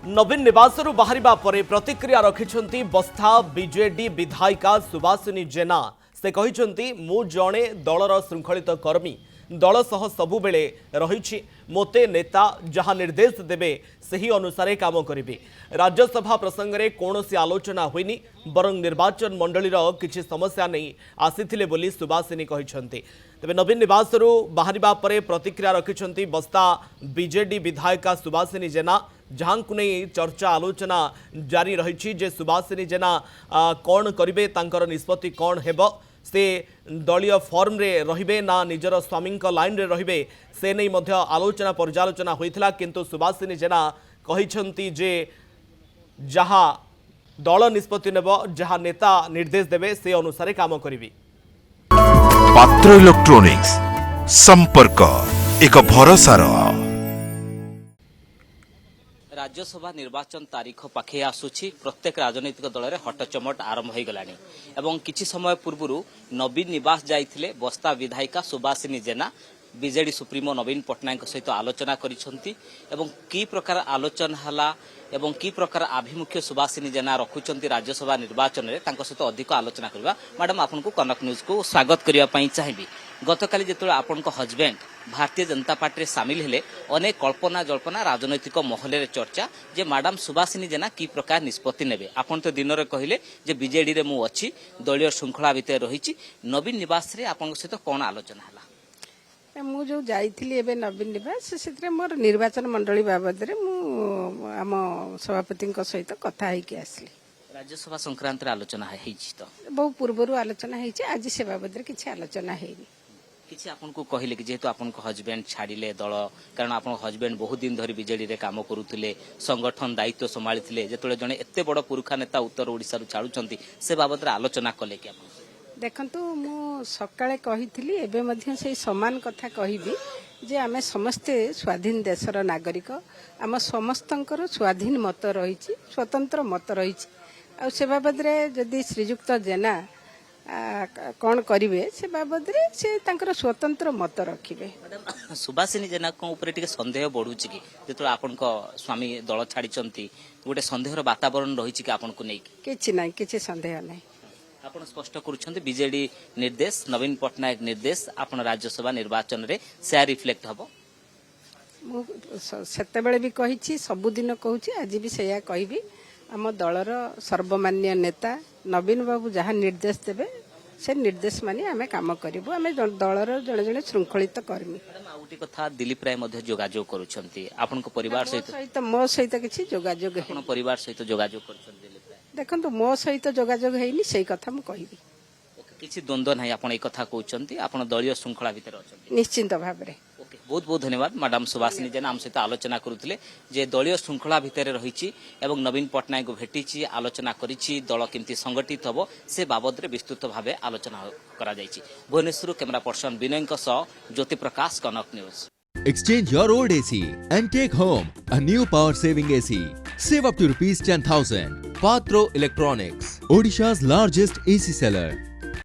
नवीन निवासरू बाहरिबा परे प्रतिक्रिया रखिछंती बस्ता बीजेडी विधायिका सुभाषिनी जेना। से कहिछंती मु जणे दलर श्रृंखलित कर्मी दल सह सबु बेले रहिछि मोते नेता जहा निर्देश देबे सही अनुसार काम करिबे। राज्यसभा प्रसंग रे कोनोसी आलोचना होइनी बरं निर्वाचन मंडलीर किछि समस्या नहीं आसीथिले बोली सुभाषिनी कहिछंती। तेबे नवीन निवासरू बाहरिबा परे प्रतिक्रिया रखिछंती बस्ता बीजेडी विधायिका सुभाषिनी जेना, जहां को नहीं चर्चा आलोचना जारी रही जे सुभाषिनी जेना कौन करिवे तांकर निष्पत्ति कौन हेबो, से दलीय फॉर्म रे रहिबे ना निजर स्वामी लाइन रे रहिबे से नहीं मध्य आलोचना पर्यालोचना होइथिला। किंतु सुभाषिनी जेना कहिछंती जे जहा दल निष्पत्ति नेबो जहा नेता निर्देश देबे से अनुसार काम करिवि। पात्र इलेक्ट्रॉनिक्स संपर्क एक भरोसार। राज्यसभा निर्वाचन तारीख पाखे आसुछि। प्रत्येक राजनैतिक दल में हटचमट आरंभ हो गलानी एवं किछि समय पूर्व नवीन निवास जाइथिले बस्ता विधायिका सुभाषिनी जेना बीजेडी सुप्रीमो नवीन पट्टनायक सहित आलोचना करिसंती एवं की प्रकार आलोचना हला एवं की प्रकार आभिमुख्य सुभाषिनी जेना रखुचंती राज्यसभा निर्वाचन में तांको सहित अधिक आलोचना करबा। मैडम आपन को कनक न्यूज को स्वागत करिया पई चाहिबी। गतकाली जेतोळे आपन को हजबैंड भारतीय जनता पार्टी रे शामिल हेले अनेक कल्पना जल्पना राजनैतिक महल रे चर्चा जे मैडम सुभाषिनी जेना की प्रकार निष्पत्ति नेबे। आपन तो दिन रे कहिले जे बीजेडी रे मु अछि दलीय श्रृंखला भितर रहिछि। नवीन निवास रे आपन सहित कोन आलोचना हला? मु जो जाइथिली एबे नवीन निवास से मोर निर्वाचन मंडली बाबद रे मु आम सभापति सहित कथा होइके आसली। राज्यसभा संक्रांत रे आलोचना हेछि तो बहु पूर्वरु आलोचना हेछि, आज से बाबद रे किछि आलोचना हेनी। किछि आपन को कहिले कि जेहेतु आपन को हजबैंड छाड़िले दल कारण आपन हजबैंड बहुत दिन धरी बीजेडी रे काम करूथिले संगठन दायित्व संभाळिथिले जेतोळे जणे एते बड़ पुरुखा नेता उत्तर ओडिसा रु छाडुचंती से बाबद रे आलोचना कले कि आपन? देखंतु मु सकाळे कहिथिली एबे मध्य से समान कथा कहिबी जे आमे समस्ते स्वाधीन देशर नागरिक, आम समस्तंकर स्वाधीन मत रहिछि, स्वतंत्र मत रहिछि। आ से बाबद रे जदि श्रीयुक्त जेना कौन करिवे से बाबद रे से तांकर स्वतंत्र मत रखिबे। मैडम सुभाषिनी जेना को ऊपर टिके संदेह बढ़ुछि कि जेतो आपन को स्वामी दल छाडिचंती गोटे संदेहर वातावरण रहिछि कि आपन को नै? किछि नै, किछि संदेह नै। आपन स्पष्ट करूछंती बीजेडी निर्देश नवीन पट्टनायक निर्देश आपन राज्यसभा निर्वाचन रे से रिफ्लेक्ट हबो। मु सेते बेले भी कहिछि, सबुदिन कहूछि, आज भी सेया कहबी। आम दलर सर्वमान्य नेता नवीन बाबू जहाँ निर्देश देवे से निर्देश मानी आमे काम करिबु। आमे दलर जणे जणे श्रृंखलित कर्मी। मैडम आउटी कथा दिलीप राय मध्ये जोगाजोग करूछंती आपन को परिवार सहित मो सहित किछि जोगाजोग आपन परिवार सहित जोगाजोग करूछंती दिलीप राय? देखंतु मो सहित जोगाजोग हेनी, सेही कथा मु कहबी। किछि द्वंद्व नाही आपन ए कथा कहउछंती आपन दलीय श्रृंखला भितर अछंती? निश्चिंत भाबरे। ओके, बहुत बहुत धन्यवाद। मैडम सुभाषिनी जेना आम सहित आलोचना करुथिले जे दलीय श्रृंखला भितर रहिछि एवं नवीन पट्टनायक भेटिछि आलोचना करिछि दल केमती संगठित हबो से बाबद रे विस्तृत भाबे आलोचना करा जायछि। भुवनेश्वर कैमरा पर्सन विनयଙ୍କ सह ज्योति प्रकाश, कनक news. Exchange your old AC and take home a new power-saving AC. Save up to ₹10,000. Patro Electronics, Odisha's largest AC seller.